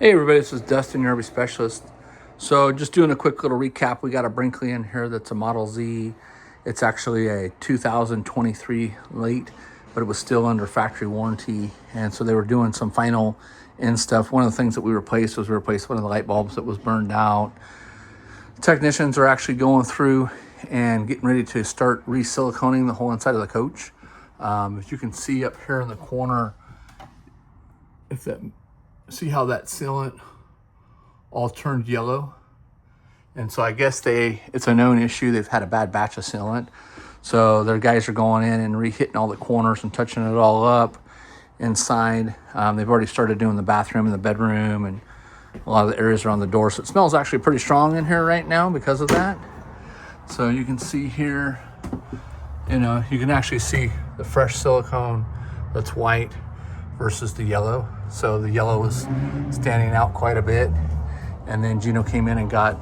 Hey everybody, this is Dustin, your RV specialist. So just doing a quick little recap. We got a Brinkley in here that's a Model Z. It's actually a 2023 late, but it was still under factory warranty. And so they were doing some final end stuff. One of the things that we replaced was one of the light bulbs that was burned out. Technicians are actually going through and getting ready to start re-siliconing the whole inside of the coach. As you can see up here in the corner, see how that sealant all turned yellow? And so I guess it's a known issue. They've had a bad batch of sealant. So their guys are going in and re-hitting all the corners and touching it all up inside. They've already started doing the bathroom and the bedroom and a lot of the areas around the door. So it smells actually pretty strong in here right now because of that. So you can see here, you can actually see the fresh silicone that's white versus the yellow. So the yellow was standing out quite a bit. And then Gino came in and got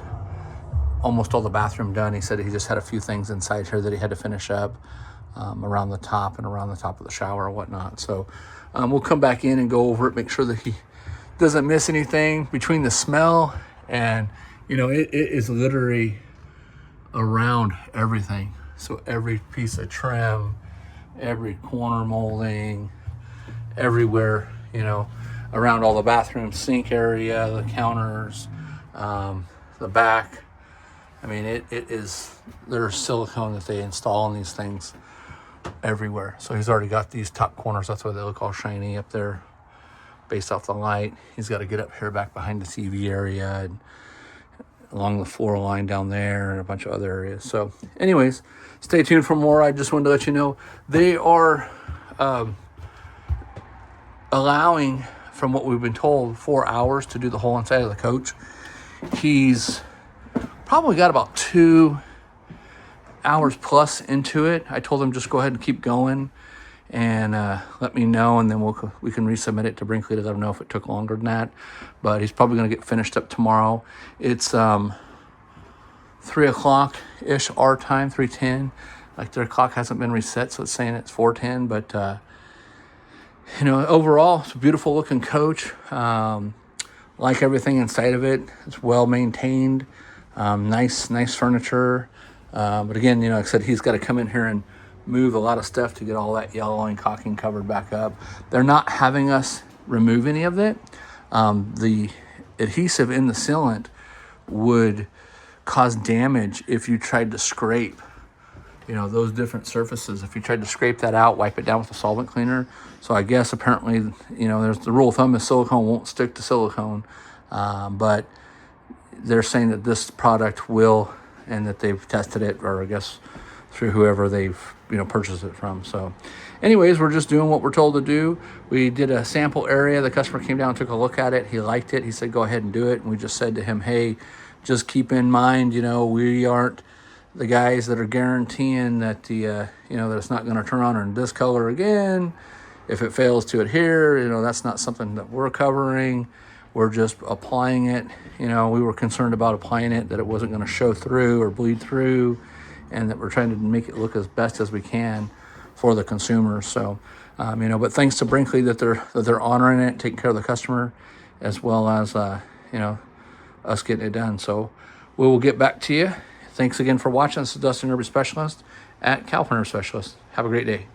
almost all the bathroom done. He said he just had a few things inside here that he had to finish up around the top and around the top of the shower or whatnot. So we'll come back in and go over it, make sure that he doesn't miss anything between the smell and, it is literally around everything. So every piece of trim, every corner molding, everywhere, around all the bathroom sink area, the counters, the back. I mean, there's silicone that they install on these things everywhere. So he's already got these top corners. That's why they look all shiny up there based off the light. He's got to get up here back behind the TV area and along the floor line down there and a bunch of other areas. So anyways, stay tuned for more. I just wanted to let you know they are allowing, from what we've been told, 4 hours to do the whole inside of the coach. He's probably got about 2 hours plus into it. I told him just go ahead and keep going and let me know, and then we can resubmit it to Brinkley to let him know if it took longer than that. But he's probably going to get finished up tomorrow. It's 3 o'clock-ish our time, 3:10. Like their clock hasn't been reset, so it's saying it's 4:10, but overall, it's a beautiful looking coach. Like everything inside of it, it's well maintained. Nice furniture. But again, like I said, he's got to come in here and move a lot of stuff to get all that yellow and caulking covered back up. They're not having us remove any of it. The adhesive in the sealant would cause damage if you tried to scrape those different surfaces. If you tried to scrape that out, wipe it down with a solvent cleaner. So I guess apparently, there's the rule of thumb is silicone won't stick to silicone. But they're saying that this product will, and that they've tested it, or I guess through whoever they've, purchased it from. So anyways, we're just doing what we're told to do. We did a sample area. The customer came down, took a look at it. He liked it. He said, go ahead and do it. And we just said to him, hey, just keep in mind, we aren't the guys that are guaranteeing that that it's not going to turn on in this color again. If it fails to adhere, that's not something that we're covering. We're just applying it. We were concerned about applying it, that it wasn't going to show through or bleed through, and that we're trying to make it look as best as we can for the consumer. So, but thanks to Brinkley that they're honoring it, taking care of the customer, as well as us getting it done. So we will get back to you. Thanks again for watching. This is Dustin, RV Specialist at Calpiner Specialist. Have a great day.